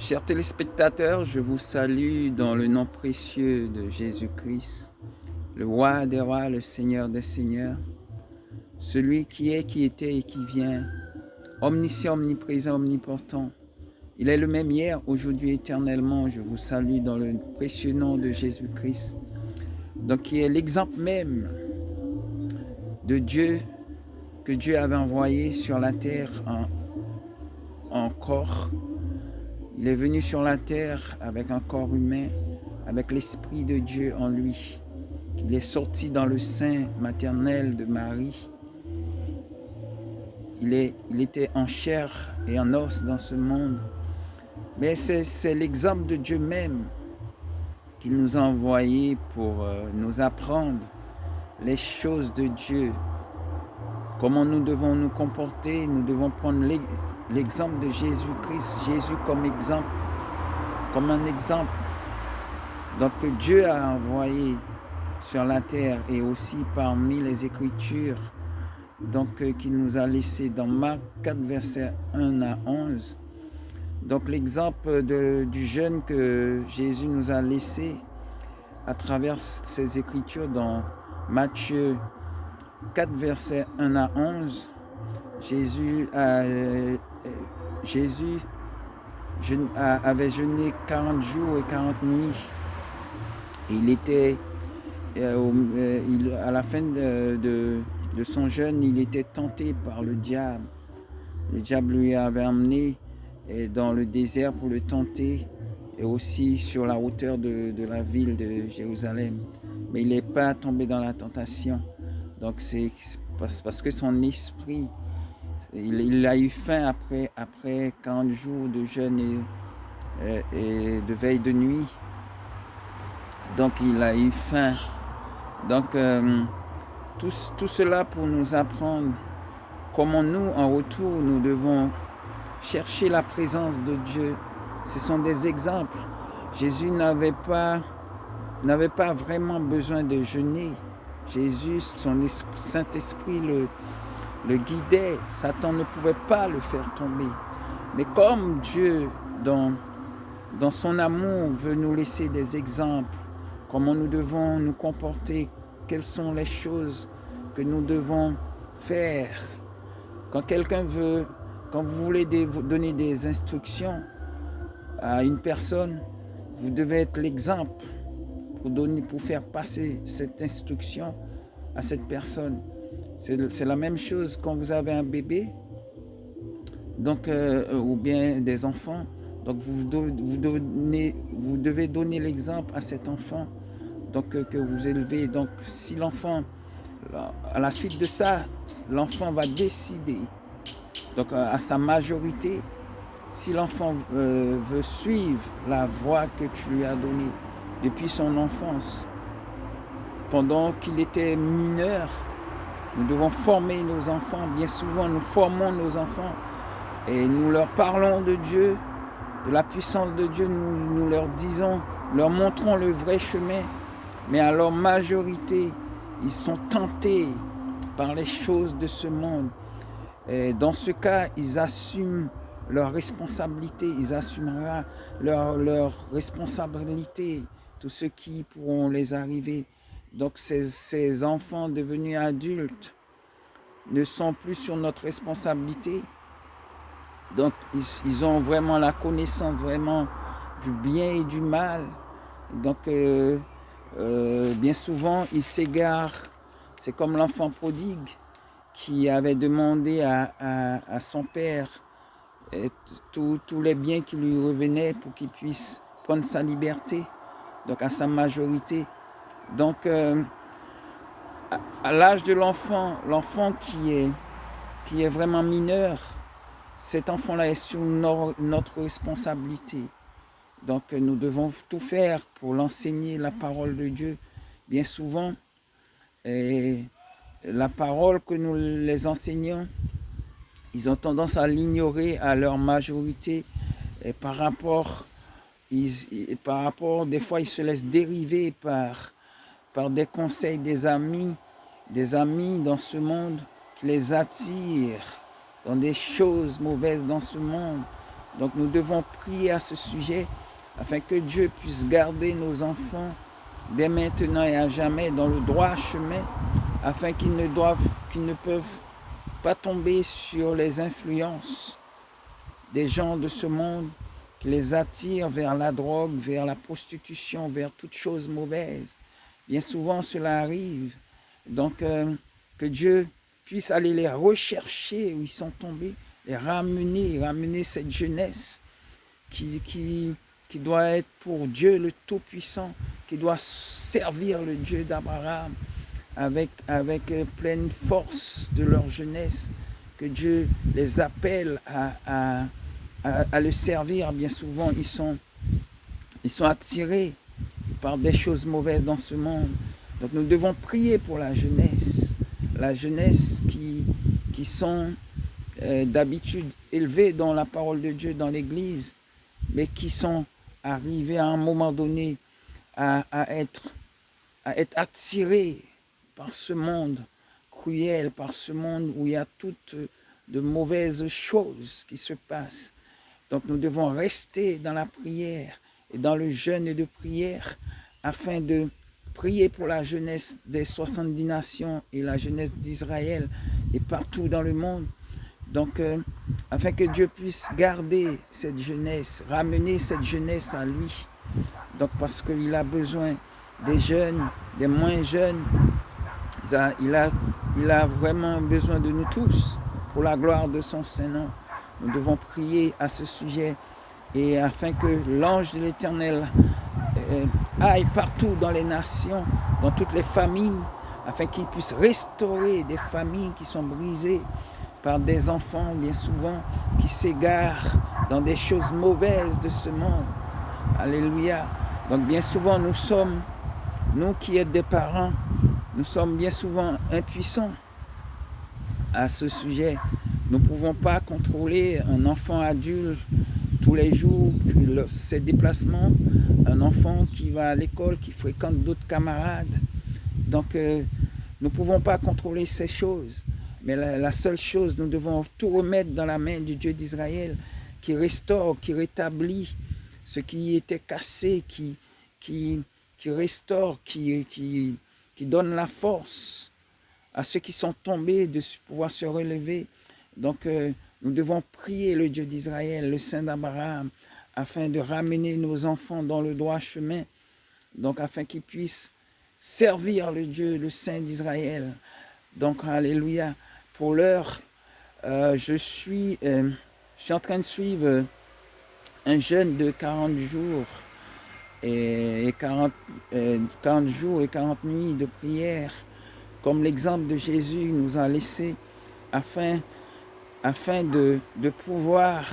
Chers téléspectateurs, je vous salue dans le nom précieux de Jésus-Christ, le roi des rois, le Seigneur des seigneurs, celui qui est, qui était et qui vient, omniscient, omniprésent, omnipotent. Il est le même hier, aujourd'hui, éternellement. Je vous salue dans le précieux nom de Jésus-Christ, donc qui est l'exemple même de Dieu que Dieu avait envoyé sur la terre en corps. Il est venu sur la terre avec un corps humain, avec l'Esprit de Dieu en lui. Il est sorti dans le sein maternel de Marie. Il était en chair et en os dans ce monde. Mais c'est l'exemple de Dieu même qu'il nous a envoyé pour nous apprendre les choses de Dieu. Comment nous devons nous comporter, nous devons prendre l'exemple de Jésus-Christ, Jésus comme exemple, comme un exemple. Donc Dieu a envoyé sur la terre et aussi parmi les Écritures, donc qu'il nous a laissé dans Marc 4, versets 1 à 11. Donc l'exemple du jeune que Jésus nous a laissé à travers ces Écritures dans Matthieu 4, versets 1 à 11, Jésus avait jeûné 40 jours et 40 nuits. Et il était, à la fin de son jeûne, il était tenté par le diable. Le diable lui avait emmené dans le désert pour le tenter et aussi sur la hauteur de la ville de Jérusalem. Mais il n'est pas tombé dans la tentation. Donc c'est parce que son esprit, il a eu faim après 40 jours de jeûne et de veille de nuit. Donc il a eu faim. Donc tout cela pour nous apprendre comment nous, en retour, nous devons chercher la présence de Dieu. Ce sont des exemples. Jésus n'avait pas vraiment besoin de jeûner. Jésus, son Saint-Esprit le guidait. Satan ne pouvait pas le faire tomber. Mais comme Dieu, dans son amour, veut nous laisser des exemples, comment nous devons nous comporter, quelles sont les choses que nous devons faire. Quand vous voulez donner des instructions à une personne, vous devez être l'exemple pour faire passer cette instruction à cette personne. C'est la même chose quand vous avez un bébé, donc, ou bien des enfants. Donc vous devez donner l'exemple à cet enfant donc, que vous élevez. Donc si l'enfant, à la suite de ça, l'enfant va décider, donc à sa majorité, si l'enfant veut suivre la voie que tu lui as donnée depuis son enfance, pendant qu'il était mineur, nous devons former nos enfants. Bien souvent, nous formons nos enfants et nous leur parlons de Dieu, de la puissance de Dieu. Nous leur disons, leur montrons le vrai chemin. Mais à leur majorité, ils sont tentés par les choses de ce monde. Et dans ce cas, ils assument leur responsabilité, ils assumera leur responsabilité, tout ce qui pourront les arriver. Donc ces enfants devenus adultes ne sont plus sur notre responsabilité. Donc ils ont vraiment la connaissance vraiment du bien et du mal. Donc bien souvent ils s'égarent. C'est comme l'enfant prodigue qui avait demandé à son père tous les biens qui lui revenaient pour qu'il puisse prendre sa liberté, donc à sa majorité. Donc à l'âge de l'enfant qui est vraiment mineur, cet enfant-là est sur notre responsabilité. Donc nous devons tout faire pour l'enseigner la parole de Dieu. Bien souvent, la parole que nous les enseignons, ils ont tendance à l'ignorer à leur majorité et par rapport, des fois ils se laissent dériver par des conseils des amis dans ce monde qui les attirent dans des choses mauvaises dans ce monde. Donc nous devons prier à ce sujet afin que Dieu puisse garder nos enfants dès maintenant et à jamais dans le droit chemin, afin qu'ils ne peuvent pas tomber sur les influences des gens de ce monde qui les attirent vers la drogue, vers la prostitution, vers toutes choses mauvaises. Bien souvent cela arrive. Donc que Dieu puisse aller les rechercher où ils sont tombés, les ramener cette jeunesse qui doit être pour Dieu le Tout-Puissant, qui doit servir le Dieu d'Abraham avec pleine force de leur jeunesse, que Dieu les appelle à le servir. Bien souvent, ils sont attirés par des choses mauvaises dans ce monde. Donc nous devons prier pour la jeunesse qui sont d'habitude élevés dans la parole de Dieu dans l'Église, mais qui sont arrivés à un moment donné à être attirés par ce monde cruel, par ce monde où il y a toutes de mauvaises choses qui se passent. Donc nous devons rester dans la prière et dans le jeûne de prière afin de prier pour la jeunesse des 70 nations et la jeunesse d'Israël et partout dans le monde. Donc, afin que Dieu puisse garder cette jeunesse, ramener cette jeunesse à lui. Donc, parce qu'il a besoin des jeunes, des moins jeunes. Il a vraiment besoin de nous tous pour la gloire de son Saint-Nom. Nous devons prier à ce sujet et afin que l'ange de l'Éternel aille partout dans les nations, dans toutes les familles, afin qu'il puisse restaurer des familles qui sont brisées par des enfants bien souvent qui s'égarent dans des choses mauvaises de ce monde. Alléluia. Donc bien souvent nous qui êtes des parents, nous sommes bien souvent impuissants à ce sujet. Nous ne pouvons pas contrôler un enfant adulte tous les jours, ses déplacements, un enfant qui va à l'école, qui fréquente d'autres camarades. Donc nous ne pouvons pas contrôler ces choses. Mais la seule chose, nous devons tout remettre dans la main du Dieu d'Israël, qui restaure, qui rétablit ce qui était cassé, qui restaure, qui donne la force à ceux qui sont tombés de pouvoir se relever. Donc nous devons prier le Dieu d'Israël, le Saint d'Abraham, afin de ramener nos enfants dans le droit chemin, donc afin qu'ils puissent servir le Dieu, le Saint d'Israël. Donc alléluia. Pour l'heure, je suis en train de suivre un jeûne de 40 jours et 40 jours et 40 nuits de prière, comme l'exemple de Jésus nous a laissé, afin de pouvoir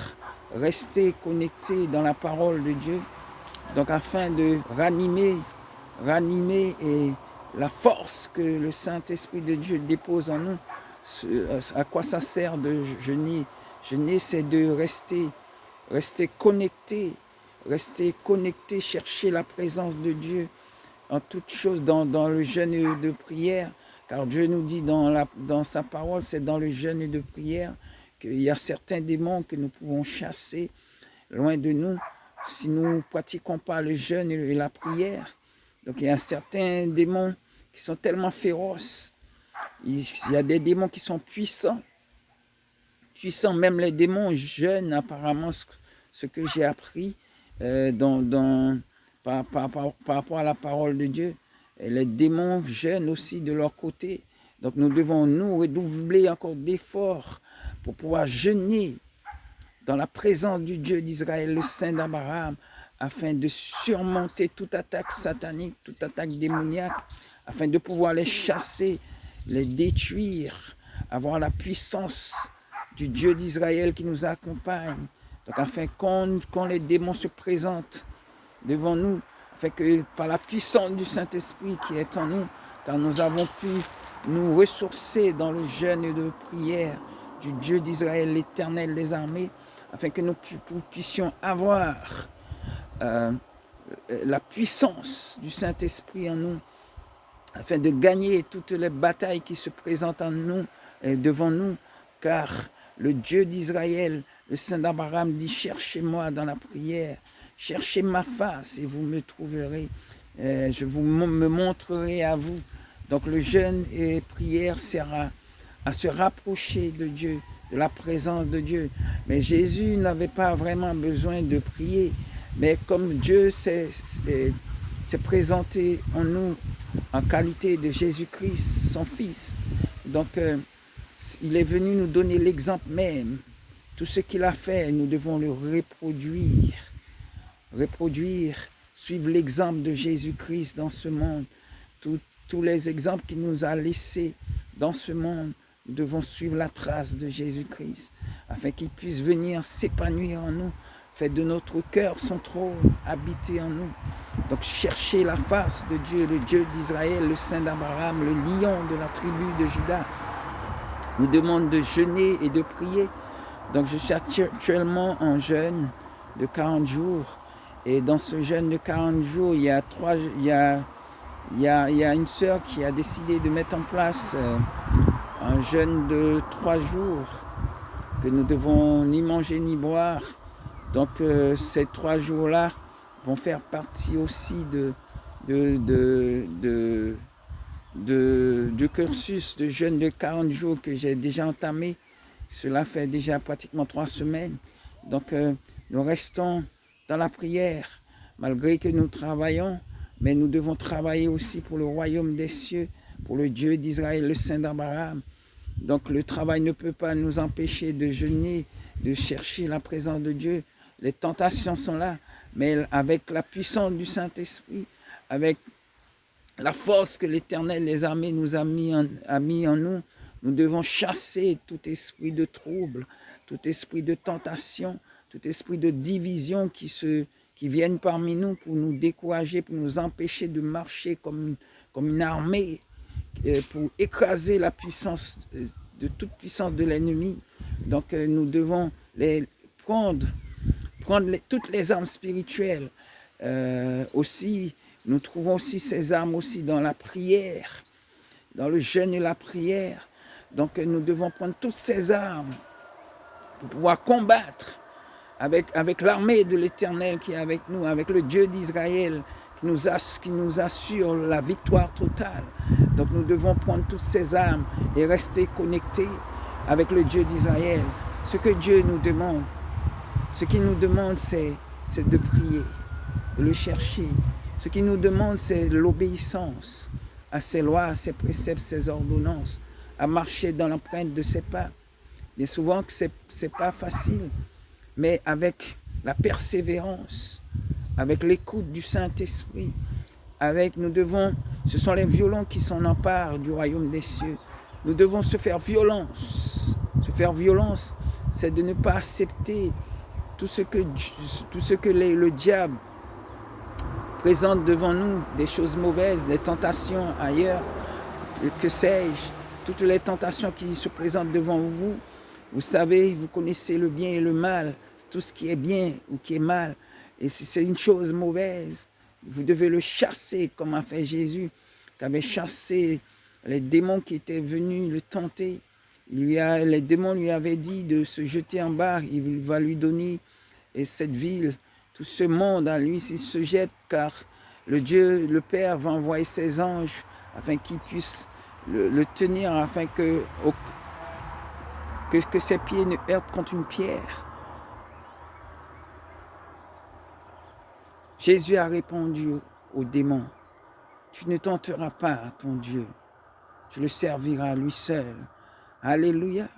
rester connecté dans la parole de Dieu, donc afin de ranimer et la force que le Saint-Esprit de Dieu dépose en nous. À quoi ça sert de jeûner? Jeûner, c'est de rester connecté, chercher la présence de Dieu en toutes choses dans le jeûne de prière, car Dieu nous dit dans sa parole, c'est dans le jeûne de prière qu'il y a certains démons que nous pouvons chasser loin de nous si nous ne pratiquons pas le jeûne et la prière. Donc il y a certains démons qui sont tellement féroces. Il y a des démons qui sont puissants, même les démons jeûnent apparemment, ce que j'ai appris par rapport à la parole de Dieu. Et les démons jeûnent aussi de leur côté. Donc nous devons nous redoubler encore d'efforts pour pouvoir jeûner dans la présence du Dieu d'Israël, le Saint d'Abraham, afin de surmonter toute attaque satanique, toute attaque démoniaque, afin de pouvoir les chasser, les détruire, avoir la puissance du Dieu d'Israël qui nous accompagne. Donc afin quand les démons se présentent devant nous, afin que par la puissance du Saint-Esprit qui est en nous, car nous avons pu nous ressourcer dans le jeûne de prière du Dieu d'Israël, l'Éternel des armées, afin que nous puissions avoir la puissance du Saint-Esprit en nous, afin de gagner toutes les batailles qui se présentent en nous et devant nous, car le Dieu d'Israël, Le Saint d'Abraham dit, cherchez-moi dans la prière, cherchez ma face et vous me trouverez. Je me montrerai à vous. Donc le jeûne et prière sert à se rapprocher de Dieu, de la présence de Dieu. Mais Jésus n'avait pas vraiment besoin de prier. Mais comme Dieu s'est présenté en nous en qualité de Jésus-Christ, son Fils, donc il est venu nous donner l'exemple même. Tout ce qu'il a fait, nous devons le reproduire. Reproduire, suivre l'exemple de Jésus-Christ dans ce monde. Tous les exemples qu'il nous a laissés dans ce monde, nous devons suivre la trace de Jésus-Christ, afin qu'il puisse venir s'épanouir en nous, faire de notre cœur son trône, habiter en nous. Donc chercher la face de Dieu, le Dieu d'Israël, le Saint d'Abraham, le lion de la tribu de Juda, nous demande de jeûner et de prier. Donc je suis actuellement en jeûne de 40 jours. Et dans ce jeûne de 40 jours, il y a une sœur qui a décidé de mettre en place un jeûne de 3 jours, que nous devons ni manger ni boire. Donc ces 3 jours-là vont faire partie aussi du cursus de jeûne de 40 jours que j'ai déjà entamé. Cela fait déjà pratiquement 3 semaines. Donc nous restons dans la prière, malgré que nous travaillons, mais nous devons travailler aussi pour le royaume des cieux, pour le Dieu d'Israël, le Saint d'Abraham. Donc le travail ne peut pas nous empêcher de jeûner, de chercher la présence de Dieu. Les tentations sont là, mais avec la puissance du Saint-Esprit, avec la force que l'Éternel, les armées nous a mis en nous, nous devons chasser tout esprit de trouble, tout esprit de tentation, tout esprit de division qui viennent parmi nous pour nous décourager, pour nous empêcher de marcher comme une armée, pour écraser la puissance de toute puissance de l'ennemi. Donc nous devons prendre toutes les armes spirituelles. Aussi, nous trouvons aussi ces armes aussi dans la prière, dans le jeûne et la prière. Donc nous devons prendre toutes ces armes pour pouvoir combattre avec l'armée de l'Éternel qui est avec nous, avec le Dieu d'Israël qui nous assure la victoire totale. Donc nous devons prendre toutes ces armes et rester connectés avec le Dieu d'Israël. Ce que Dieu nous demande, ce qu'il nous demande, c'est de prier, de le chercher. Ce qu'il nous demande, c'est l'obéissance à ses lois, à ses préceptes, ses ordonnances, à marcher dans l'empreinte de ses pas. Bien souvent que c'est pas facile, mais avec la persévérance, avec l'écoute du Saint-Esprit, ce sont les violents qui s'en emparent du royaume des cieux. Nous devons se faire violence. Se faire violence, c'est de ne pas accepter tout ce que le diable présente devant nous, des choses mauvaises, des tentations ailleurs, que sais-je, toutes les tentations qui se présentent devant vous. Vous savez, vous connaissez le bien et le mal, tout ce qui est bien ou qui est mal. Et si c'est une chose mauvaise, vous devez le chasser comme a fait Jésus, qui avait chassé les démons qui étaient venus le tenter. Les démons lui avaient dit de se jeter en bas, il va lui donner cette ville, tout ce monde à lui s'il se jette, car le Dieu, le Père va envoyer ses anges afin qu'ils puissent le tenir, afin que ses pieds ne heurtent contre une pierre. Jésus a répondu aux démons, tu ne tenteras pas ton Dieu, tu le serviras lui seul. Alléluia.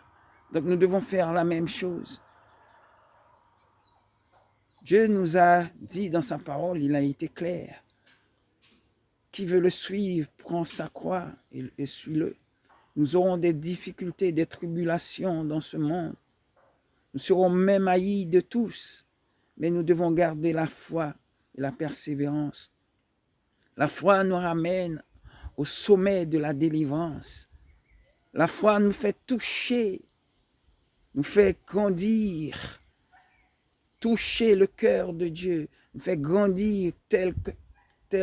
Donc nous devons faire la même chose. Dieu nous a dit dans sa parole, il a été clair. Qui veut le suivre, prend sa croix et suit-le. Nous aurons des difficultés, des tribulations dans ce monde. Nous serons même haïs de tous, mais nous devons garder la foi et la persévérance. La foi nous ramène au sommet de la délivrance. La foi nous fait toucher, nous fait grandir, toucher le cœur de Dieu, nous fait grandir tel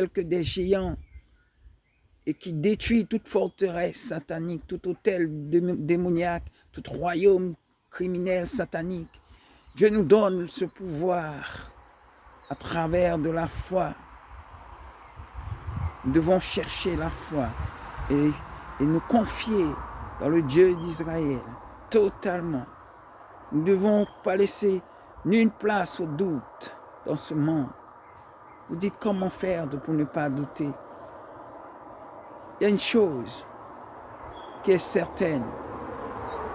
que des géants et qui détruit toute forteresse satanique, tout hôtel démoniaque, tout royaume criminel satanique. Dieu nous donne ce pouvoir à travers de la foi. Nous devons chercher la foi et nous confier dans le Dieu d'Israël totalement. Nous ne devons pas laisser nulle place au doute dans ce monde. Vous dites comment faire pour ne pas douter. Il y a une chose qui est certaine.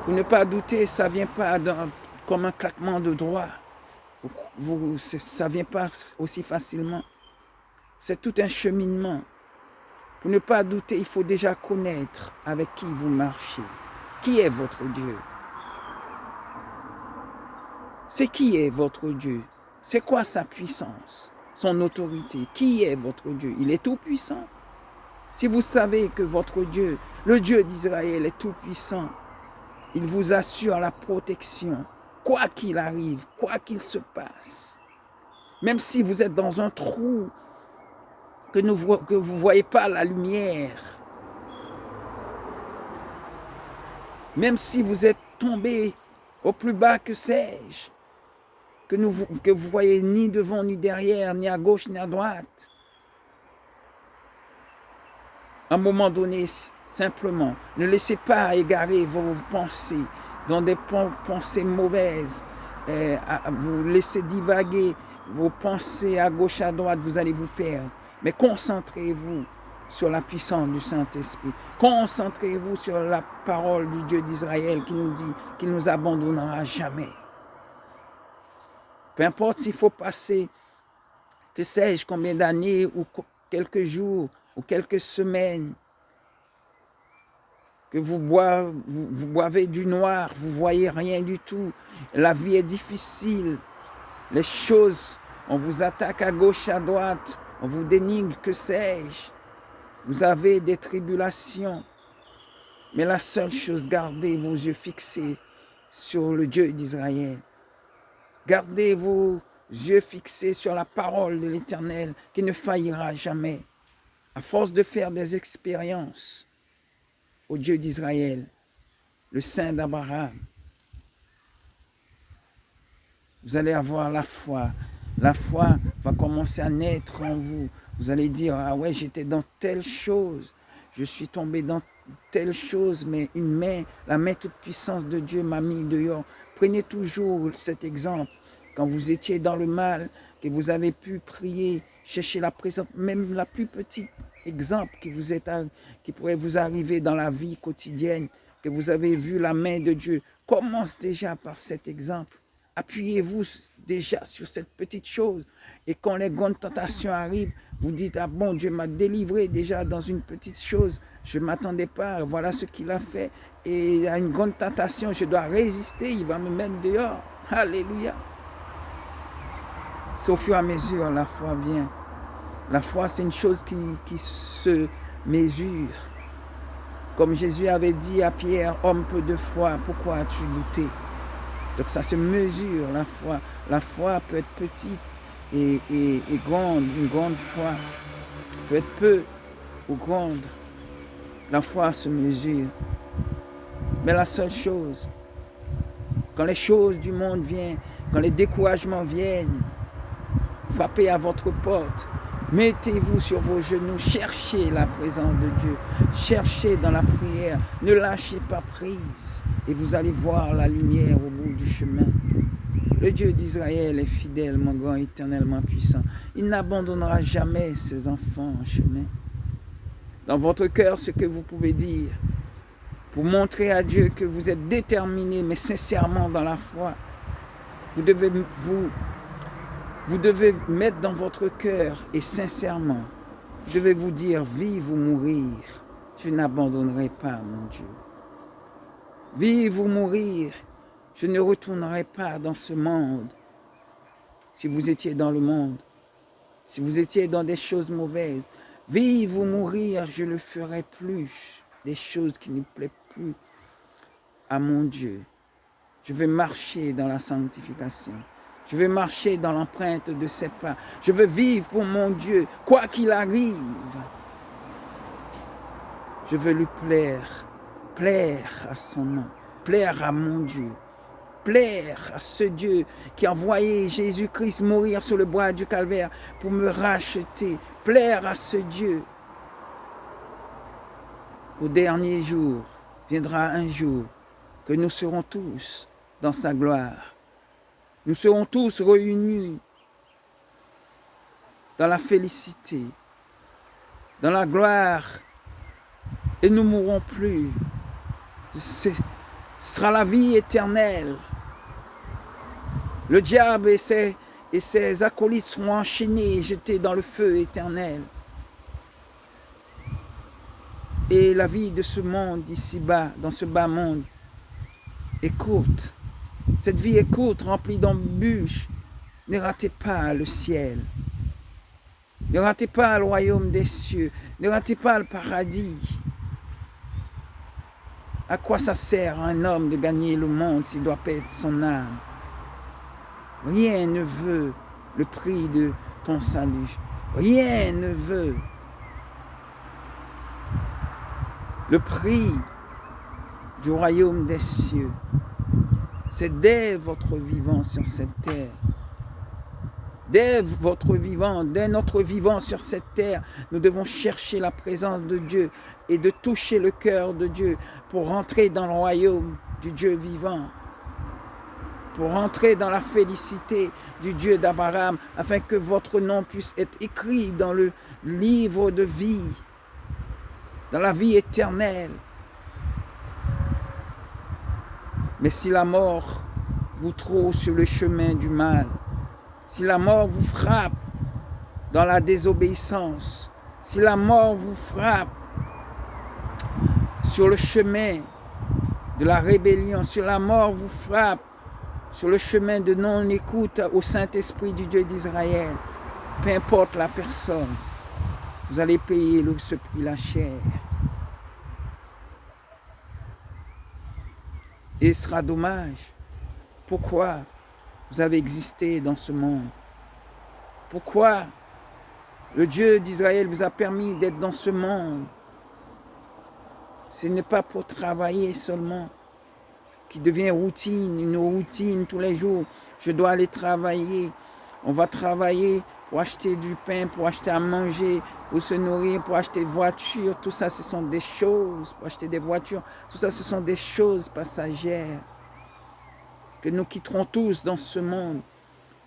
Pour ne pas douter, ça ne vient pas comme un claquement de doigts. Ça ne vient pas aussi facilement. C'est tout un cheminement. Pour ne pas douter, il faut déjà connaître avec qui vous marchez. Qui est votre Dieu? C'est qui est votre Dieu? C'est quoi sa puissance, son autorité? Qui est votre Dieu? Il est tout puissant. Si vous savez que votre Dieu, le Dieu d'Israël est tout puissant, il vous assure la protection, quoi qu'il arrive, quoi qu'il se passe. Même si vous êtes dans un trou, que vous ne voyez pas la lumière, même si vous êtes tombé au plus bas, que sais-je, que vous voyez ni devant, ni derrière, ni à gauche, ni à droite. À un moment donné, simplement, ne laissez pas égarer vos pensées dans des pensées mauvaises. Vous laissez divaguer vos pensées à gauche, à droite, vous allez vous perdre. Mais concentrez-vous sur la puissance du Saint-Esprit. Concentrez-vous sur la parole du Dieu d'Israël qui nous dit qu'il ne nous abandonnera jamais. Peu importe s'il faut passer, que sais-je, combien d'années ou quelques jours ou quelques semaines, que vous boivez du noir, vous ne voyez rien du tout, la vie est difficile, les choses, on vous attaque à gauche, à droite, on vous dénigre, que sais-je, vous avez des tribulations, mais la seule chose, gardez vos yeux fixés sur le Dieu d'Israël. Gardez vos yeux fixés sur la parole de l'Éternel qui ne faillira jamais. À force de faire des expériences au Dieu d'Israël, le Saint d'Abraham, vous allez avoir la foi. La foi va commencer à naître en vous. Vous allez dire, ah ouais, j'étais dans telle chose, je suis tombé dans telle chose, mais la main toute puissance de Dieu m'a mis dehors. Prenez toujours cet exemple. Quand vous étiez dans le mal, que vous avez pu prier, chercher la présence, même la plus petite exemple qui pourrait vous arriver dans la vie quotidienne, que vous avez vu la main de Dieu. Commence déjà par cet exemple. Appuyez-vous déjà sur cette petite chose. Et quand les grandes tentations arrivent, vous dites, ah bon, Dieu m'a délivré déjà dans une petite chose. Je ne m'attendais pas, voilà ce qu'il a fait. Et à une grande tentation, je dois résister, il va me mettre dehors. Alléluia. C'est au fur et à mesure, la foi vient. La foi, c'est une chose qui se mesure. Comme Jésus avait dit à Pierre, homme peu de foi, pourquoi as-tu douté? Donc ça se mesure, la foi. La foi peut être petite et grande. Une grande foi peut être peu ou grande. La foi se mesure. Mais la seule chose, quand les choses du monde viennent, quand les découragements viennent, frappez à votre porte, mettez-vous sur vos genoux, cherchez la présence de Dieu, cherchez dans la prière, ne lâchez pas prise et vous allez voir la lumière au bout du chemin. Le Dieu d'Israël est fidèlement grand, éternellement puissant. Il n'abandonnera jamais ses enfants en chemin. Dans votre cœur, ce que vous pouvez dire pour montrer à Dieu que vous êtes déterminé, mais sincèrement dans la foi, vous devez mettre dans votre cœur et sincèrement, vous devez vous dire, vive ou mourir, je n'abandonnerai pas mon Dieu. Vive ou mourir, je ne retournerai pas dans ce monde. Si vous étiez dans le monde, si vous étiez dans des choses mauvaises, vive ou mourir, je ne ferai plus des choses qui ne plaisent plus à mon Dieu. Je vais marcher dans la sanctification. Je vais marcher dans l'empreinte de ses pas. Je veux vivre pour mon Dieu, quoi qu'il arrive. Je veux lui plaire à son nom, plaire à mon Dieu. plaire à ce Dieu qui a envoyé Jésus-Christ mourir sur le bois du calvaire pour me racheter. Plaire à ce Dieu. Au dernier jour, viendra un jour que nous serons tous dans sa gloire. Nous serons tous réunis dans la félicité, dans la gloire, et nous ne mourrons plus. Ce sera la vie éternelle. Le diable et ses acolytes seront enchaînés et jetés dans le feu éternel. Et la vie de ce monde ici-bas, dans ce bas monde, est courte. Cette vie est courte, remplie d'embûches. Ne ratez pas le ciel. Ne ratez pas le royaume des cieux. Ne ratez pas le paradis. À quoi ça sert à un homme de gagner le monde s'il doit perdre son âme? Rien ne veut le prix de ton salut. Rien ne veut le prix du royaume des cieux. C'est dès votre vivant sur cette terre. Dès votre vivant, dès notre vivant sur cette terre, nous devons chercher la présence de Dieu et de toucher le cœur de Dieu pour rentrer dans le royaume du Dieu vivant, pour rentrer dans la félicité du Dieu d'Abraham, afin que votre nom puisse être écrit dans le livre de vie, dans la vie éternelle. Mais si la mort vous trouve sur le chemin du mal, si la mort vous frappe dans la désobéissance, si la mort vous frappe sur le chemin de la rébellion, si la mort vous frappe sur le chemin de non-écoute au Saint-Esprit du Dieu d'Israël, peu importe la personne, vous allez payer ce prix-là cher. Et ce sera dommage. Pourquoi vous avez existé dans ce monde? Pourquoi le Dieu d'Israël vous a permis d'être dans ce monde? Ce n'est pas pour travailler seulement, qui devient une routine tous les jours. Je dois aller travailler. On va travailler pour acheter du pain, pour acheter à manger, pour se nourrir, pour acheter des voitures. Tout ça, ce sont des choses. Pour acheter des voitures, tout ça, ce sont des choses passagères que nous quitterons tous dans ce monde,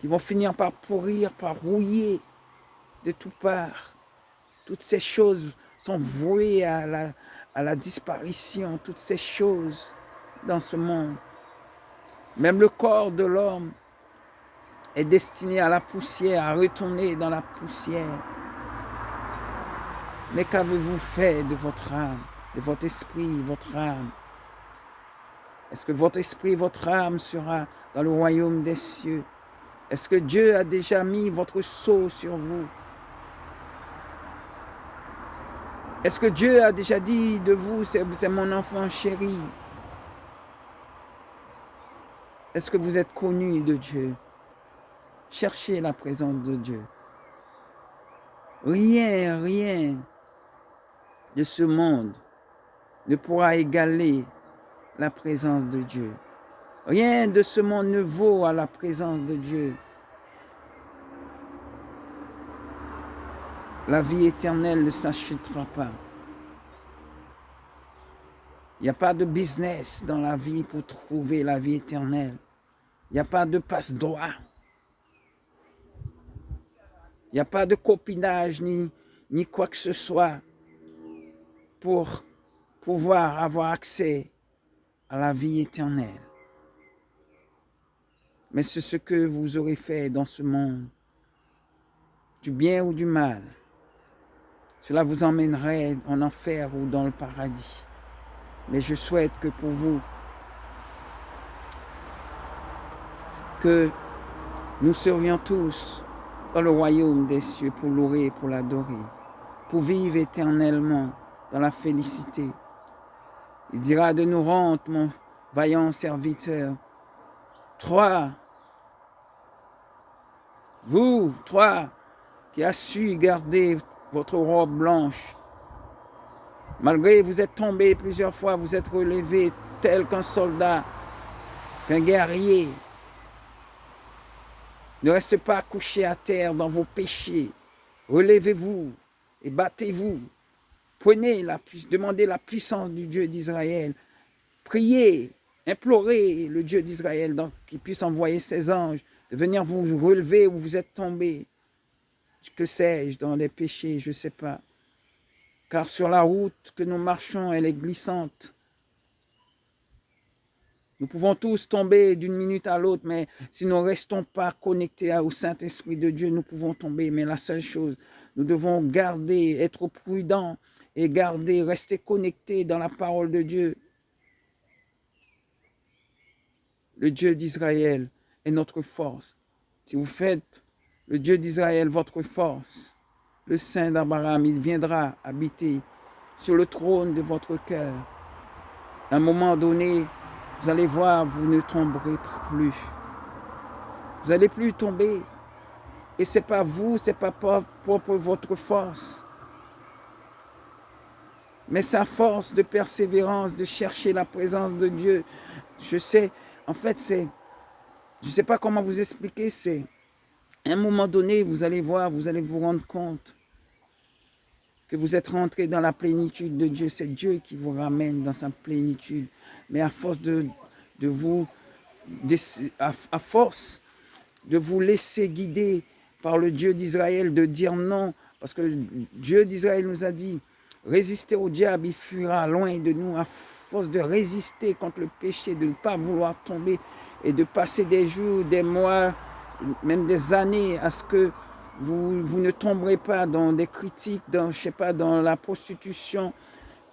qui vont finir par pourrir, par rouiller de toutes parts. Toutes ces choses sont vouées à la disparition, toutes ces choses dans ce monde. Même le corps de l'homme est destiné à la poussière, à retourner dans la poussière. Mais qu'avez-vous fait de votre âme, de votre esprit, votre âme? Est-ce que votre esprit, votre âme sera dans le royaume des cieux? Est-ce que Dieu a déjà mis votre sceau sur vous? Est-ce que Dieu a déjà dit de vous, c'est mon enfant chéri? Est-ce que vous êtes connu de Dieu? Cherchez la présence de Dieu. Rien de ce monde ne pourra égaler la présence de Dieu. Rien de ce monde ne vaut à la présence de Dieu. La vie éternelle ne s'achètera pas. Il n'y a pas de business dans la vie pour trouver la vie éternelle. Il n'y a pas de passe-droit. Il n'y a pas de copinage ni quoi que ce soit pour pouvoir avoir accès à la vie éternelle. Mais c'est ce que vous aurez fait dans ce monde, du bien ou du mal. Cela vous emmènerait en enfer ou dans le paradis. Mais je souhaite que pour vous, que nous serions tous dans le royaume des cieux pour louer, pour l'adorer, pour vivre éternellement dans la félicité. Il dira de nous rendre, mon vaillant serviteur, vous trois, qui a su garder votre robe blanche, malgré vous êtes tombé plusieurs fois, vous êtes relevé tel qu'un soldat, qu'un guerrier. Ne restez pas couché à terre dans vos péchés. Relevez-vous et battez-vous. Demandez la puissance du Dieu d'Israël. Priez, implorez le Dieu d'Israël qu'il puisse envoyer ses anges de venir vous relever où vous êtes tombés. Que sais-je, dans les péchés, je ne sais pas. Car sur la route que nous marchons, elle est glissante. Nous pouvons tous tomber d'une minute à l'autre, mais si nous ne restons pas connectés au Saint-Esprit de Dieu, nous pouvons tomber. Mais la seule chose, nous devons garder, être prudents et rester connectés dans la parole de Dieu. Le Dieu d'Israël est notre force. Si vous faites le Dieu d'Israël votre force, le Saint d'Abraham, il viendra habiter sur le trône de votre cœur. À un moment donné, vous allez voir, vous ne tomberez plus. Vous n'allez plus tomber. Et ce n'est pas vous, ce n'est pas propre votre force. Mais sa force de persévérance, de chercher la présence de Dieu. Je sais, en fait, je ne sais pas comment vous expliquer, à un moment donné, vous allez voir, vous allez vous rendre compte que vous êtes rentré dans la plénitude de Dieu. C'est Dieu qui vous ramène dans sa plénitude. Mais à force de vous laisser guider par le Dieu d'Israël, de dire non, parce que le Dieu d'Israël nous a dit, résistez au diable, il fuira loin de nous. À force de résister contre le péché, de ne pas vouloir tomber et de passer des jours, des mois, même des années à ce que vous ne tomberez pas dans des critiques, dans la prostitution,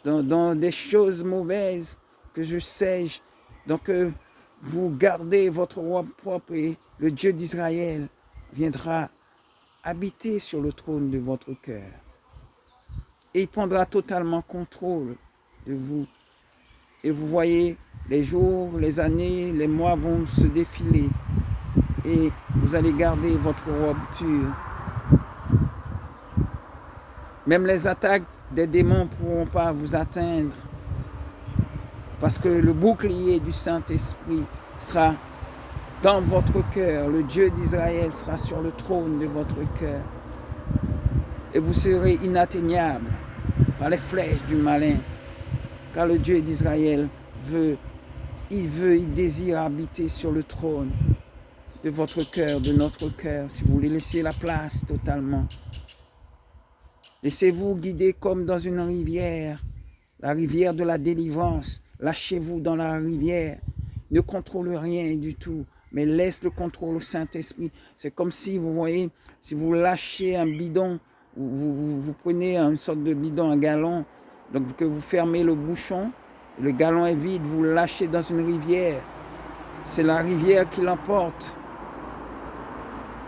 dans des choses mauvaises que je sais. Donc, vous gardez votre roi propre et le Dieu d'Israël viendra habiter sur le trône de votre cœur. Et il prendra totalement contrôle de vous. Et vous voyez, les jours, les années, les mois vont se défiler. Et vous allez garder votre robe pure. Même les attaques des démons ne pourront pas vous atteindre. Parce que le bouclier du Saint-Esprit sera dans votre cœur. Le Dieu d'Israël sera sur le trône de votre cœur. Et vous serez inatteignable par les flèches du malin. Car le Dieu d'Israël il désire habiter sur le trône de votre cœur, de notre cœur, si vous voulez laisser la place totalement. Laissez-vous guider comme dans une rivière, la rivière de la délivrance. Lâchez-vous dans la rivière. Ne contrôlez rien du tout, mais laisse le contrôle au Saint-Esprit. C'est comme si, vous voyez, si vous lâchez un bidon, vous prenez une sorte de bidon, un gallon, donc que vous fermez le bouchon, le gallon est vide, vous le lâchez dans une rivière. C'est la rivière qui l'emporte.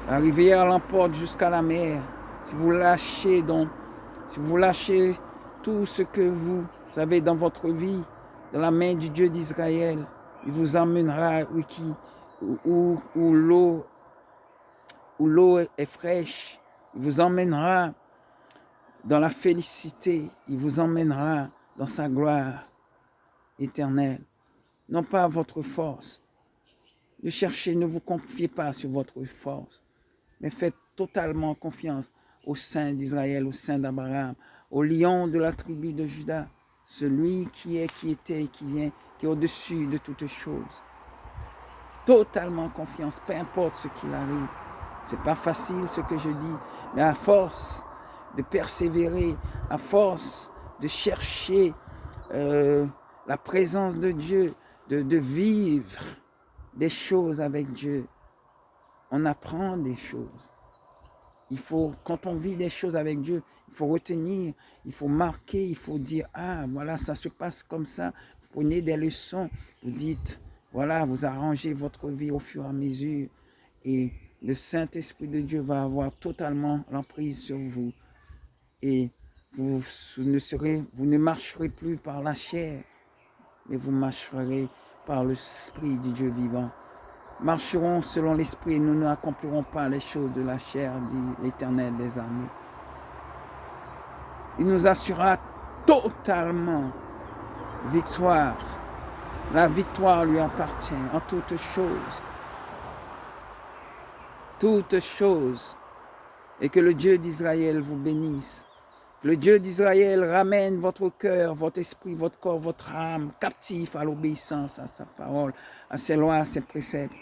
La rivière l'emporte jusqu'à la mer. Si vous lâchez tout ce que vous avez dans votre vie, dans la main du Dieu d'Israël, il vous emmènera où l'eau est fraîche. Il vous emmènera dans la félicité. Il vous emmènera dans sa gloire éternelle. Non pas votre force. Ne vous confiez pas sur votre force, mais faites totalement confiance au Saint d'Israël, au Saint d'Abraham, au lion de la tribu de Juda, celui qui est, qui était et qui vient, qui est au-dessus de toutes choses. Totalement confiance, peu importe ce qu'il arrive. C'est pas facile ce que je dis, mais à force de persévérer, à force de chercher la présence de Dieu, de vivre des choses avec Dieu, on apprend des choses. Quand on vit des choses avec Dieu, il faut retenir, il faut marquer, il faut dire, ah voilà, ça se passe comme ça. Vous prenez des leçons, vous dites, voilà, vous arrangez votre vie au fur et à mesure. Et le Saint-Esprit de Dieu va avoir totalement l'emprise sur vous. Et vous ne marcherez plus par la chair, mais vous marcherez par l'Esprit du Dieu vivant. Marcherons selon l'Esprit et nous n'accomplirons pas les choses de la chair, dit l'Éternel des armées. Il nous assurera totalement victoire La victoire lui appartient en toutes choses. Toutes choses. Et que le Dieu d'Israël vous bénisse. Le Dieu d'Israël ramène votre cœur, votre esprit, votre corps, votre âme captif à l'obéissance à sa parole, à ses lois, à ses préceptes.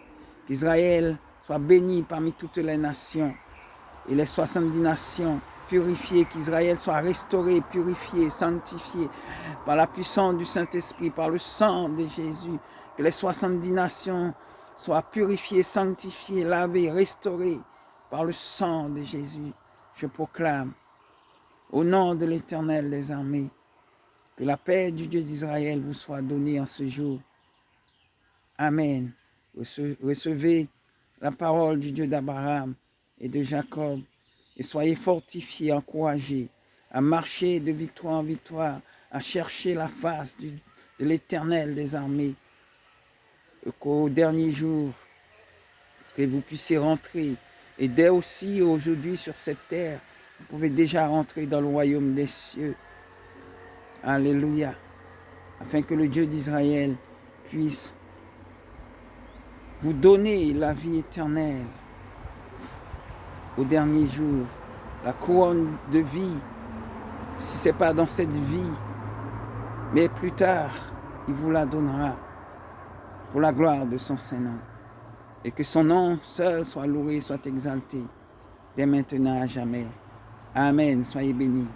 Qu'Israël soit béni parmi toutes les nations et les 70 nations purifiées, qu'Israël soit restauré, purifié, sanctifié par la puissance du Saint-Esprit, par le sang de Jésus. Que les 70 nations soient purifiées, sanctifiées, lavées, restaurées par le sang de Jésus. Je proclame au nom de l'Éternel des armées, que la paix du Dieu d'Israël vous soit donnée en ce jour. Amen. Recevez la parole du Dieu d'Abraham et de Jacob et soyez fortifiés, encouragés à marcher de victoire en victoire, à chercher la face de l'Éternel des armées. Et qu'au dernier jour, que vous puissiez rentrer. Et dès aussi aujourd'hui sur cette terre, vous pouvez déjà rentrer dans le royaume des cieux. Alléluia. Afin que le Dieu d'Israël puisse vous donner la vie éternelle au dernier jour. La couronne de vie, si ce n'est pas dans cette vie, mais plus tard, il vous la donnera pour la gloire de son Saint-Nom. Et que son nom seul soit loué, soit exalté, dès maintenant à jamais. Amen. Soyez bénis.